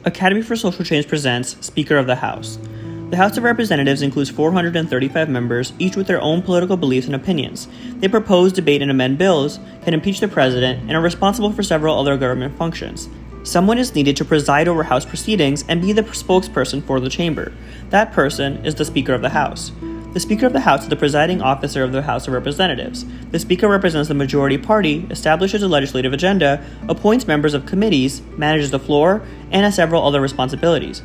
Academy for Social Change presents Speaker of the House. The House of Representatives includes 435 members, each with their own political beliefs and opinions. They propose, debate, and amend bills, can impeach the president, and are responsible for several other government functions. Someone is needed to preside over House proceedings and be the spokesperson for the chamber. That person is the Speaker of the House. The Speaker of the House is the presiding officer of the House of Representatives. The Speaker represents the majority party, establishes a legislative agenda, appoints members of committees, manages the floor, and has several other responsibilities.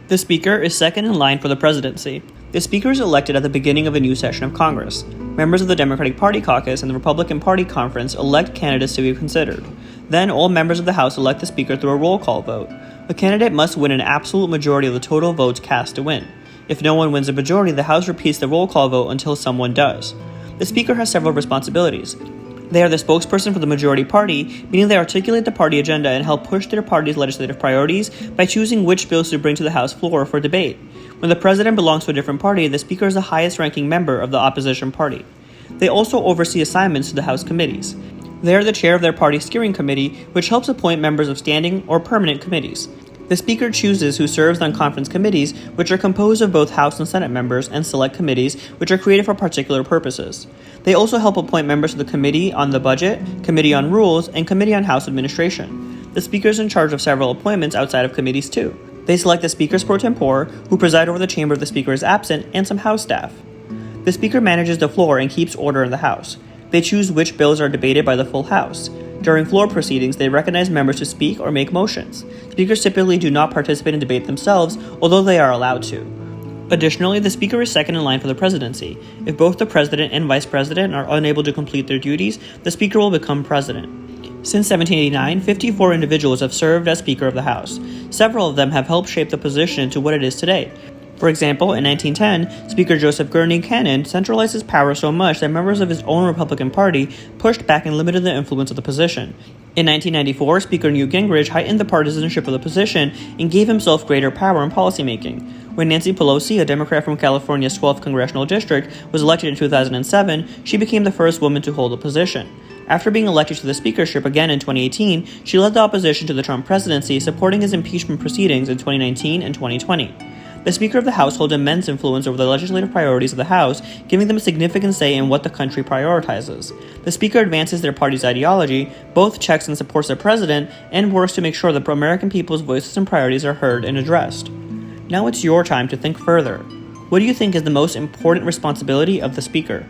The Speaker is second in line for the presidency. The Speaker is elected at the beginning of a new session of Congress. Members of the Democratic Party caucus and the Republican Party conference elect candidates to be considered. Then all members of the House elect the Speaker through a roll call vote. A candidate must win an absolute majority of the total votes cast to win. If no one wins a majority, the House repeats the roll call vote until someone does. The Speaker has several responsibilities. They are the spokesperson for the majority party, meaning they articulate the party agenda and help push their party's legislative priorities by choosing which bills to bring to the House floor for debate. When the president belongs to a different party, the Speaker is the highest-ranking member of the opposition party. They also oversee assignments to the House committees. They are the chair of their party steering committee, which helps appoint members of standing or permanent committees. The Speaker chooses who serves on conference committees, which are composed of both House and Senate members, and select committees, which are created for particular purposes. They also help appoint members to the Committee on the Budget, Committee on Rules, and Committee on House Administration. The Speaker is in charge of several appointments outside of committees too. They select the Speakers pro tempore, who preside over the chamber if the Speaker is absent, and some House staff. The Speaker manages the floor and keeps order in the House. They choose which bills are debated by the full House. During floor proceedings, they recognize members to speak or make motions. Speakers typically do not participate in debate themselves, although they are allowed to. Additionally, the Speaker is second in line for the presidency. If both the President and Vice President are unable to complete their duties, the Speaker will become President. Since 1789, 54 individuals have served as Speaker of the House. Several of them have helped shape the position to what it is today. For example, in 1910, Speaker Joseph Gurney Cannon centralized his power so much that members of his own Republican Party pushed back and limited the influence of the position. In 1994, Speaker Newt Gingrich heightened the partisanship of the position and gave himself greater power in policymaking. When Nancy Pelosi, a Democrat from California's 12th congressional district, was elected in 2007, she became the first woman to hold the position. After being elected to the speakership again in 2018, she led the opposition to the Trump presidency, supporting his impeachment proceedings in 2019 and 2020. The Speaker of the House holds immense influence over the legislative priorities of the House, giving them a significant say in what the country prioritizes. The Speaker advances their party's ideology, both checks and supports the president, and works to make sure that American people's voices and priorities are heard and addressed. Now it's your time to think further. What do you think is the most important responsibility of the Speaker?